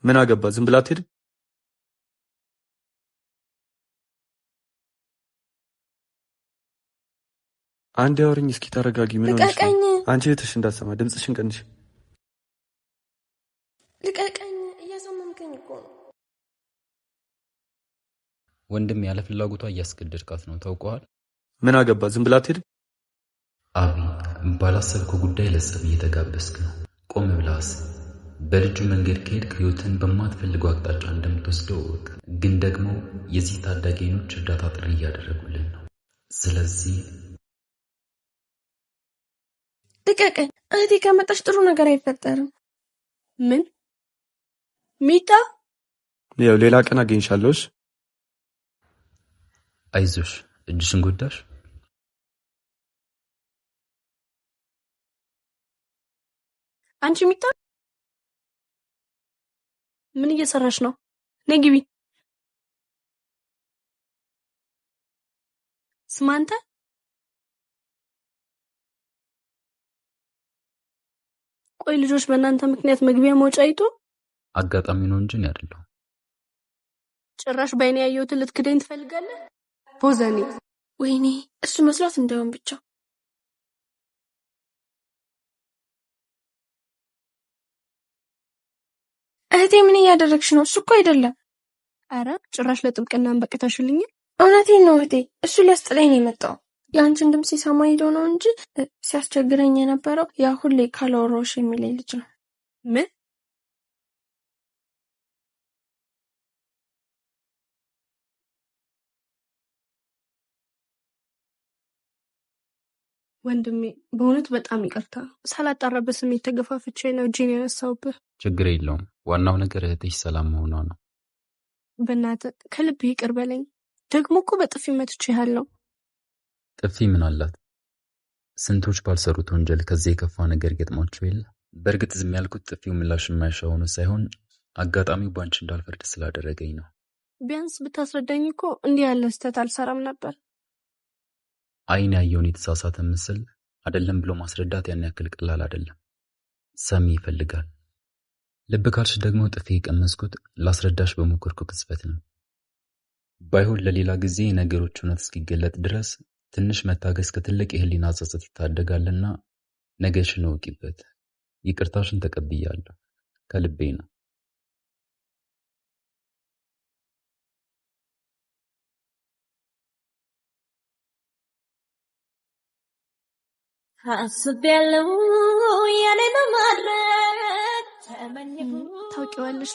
ምን አገባ? ዝም ብላ አትሄድም? አንድ ያወርኝ እስኪ ተረጋጊ። ምን ሆነሽ ነው? አንቺ እህትሽ እንዳትሰማ ድምፅሽን ቀንሽ። ልቀቀኝ፣ እያሰማምከኝ እኮ ነው። ወንድም ያለ ፍላጎቷ እያስገደድካት ነው ታውቀዋል። ምን አገባ? ዝም ብላ አትሄድም? አቢ ባላሰብከው ጉዳይ ለጸብ እየተጋበስክ ነው። ቆም ብላስ በልጁ መንገድ ከሄድክ ህይወትን በማትፈልገው አቅጣጫ እንደምትወስደው እወቅ። ግን ደግሞ የዚህ ታዳጊ አይኖች እርዳታ ጥሪ እያደረጉልን ነው። ስለዚህ ልቀቀኝ። እህቴ ከመጣች ጥሩ ነገር አይፈጠርም። ምን ሚጣ? ያው ሌላ ቀን አገኝሻለሁሽ። አይዞሽ። እጅሽን ጎዳሽ? አንቺ ሚጣ ምን እየሰራሽ ነው? ነይ ግቢ። ስማ አንተ፣ ቆይ ልጆች በእናንተ ምክንያት መግቢያ መውጫ አይጡ? አጋጣሚ ነው እንጂ ነው አይደለም። ጭራሽ በእኔ ያየሁትን ልትክደኝ ትፈልጋለህ? ፖዘኒ ወይኔ እሱ መስሏት እንዳይሆን ብቻ። እህቴ ምን እያደረግሽ ነው? እሱ እኮ አይደለም። አረ ጭራሽ ለጥብቅና አንበቅታሽልኝ። እውነቴን ነው እህቴ፣ እሱ ሊያስጥለኝ ነው የመጣው። የአንቺን ድምፅ ሲሰማ ሄዶ ነው እንጂ ሲያስቸግረኝ የነበረው ያ ሁሌ ካላወራሁሽ የሚለኝ ልጅ ነው። ምን? ወንድሜ በእውነት በጣም ይቅርታ። ሳላጣራበት ስሜት ተገፋፍቼ ነው እጄን ያነሳውብህ። ችግር የለውም። ዋናው ነገር እህትሽ ሰላም መሆኗ ነው። በእናትህ ከልብ ይቅር በለኝ። ደግሞ እኮ በጥፊ መትቼሃለሁ። ጥፊ ምን አላት? ስንቶች ባልሰሩት ወንጀል ከዚህ የከፋ ነገር ገጥሟቸው የለ። በእርግጥ ዝም ያልኩት ጥፊው ምላሽ የማይሻ ሆኖ ሳይሆን አጋጣሚው ባንቺ እንዳልፈርድ ስላደረገኝ ነው። ቢያንስ ብታስረዳኝ እኮ እንዲህ ያለ ስህተት አልሰራም ነበር። አይን ያየውን የተሳሳተ ምስል አይደለም ብሎ ማስረዳት ያን ያክል ቀላል አይደለም። ሰሚ ይፈልጋል። ልብ ካልሽ ደግሞ ጥፊ የቀመስኩት ላስረዳሽ በሞከርኩ ቅጽበት ነው። ባይሆን ለሌላ ጊዜ ነገሮች እውነት እስኪገለጥ ድረስ ትንሽ መታገስ ከትልቅ የህሊና ጸጸት ይታደጋልና ነገሽን እወቂበት። ይቅርታሽን ተቀብያለሁ። ከልቤ ነው። አስቤያለሁ ያለ ለማድረግ ተመኘሁ። ታውቂዋለሽ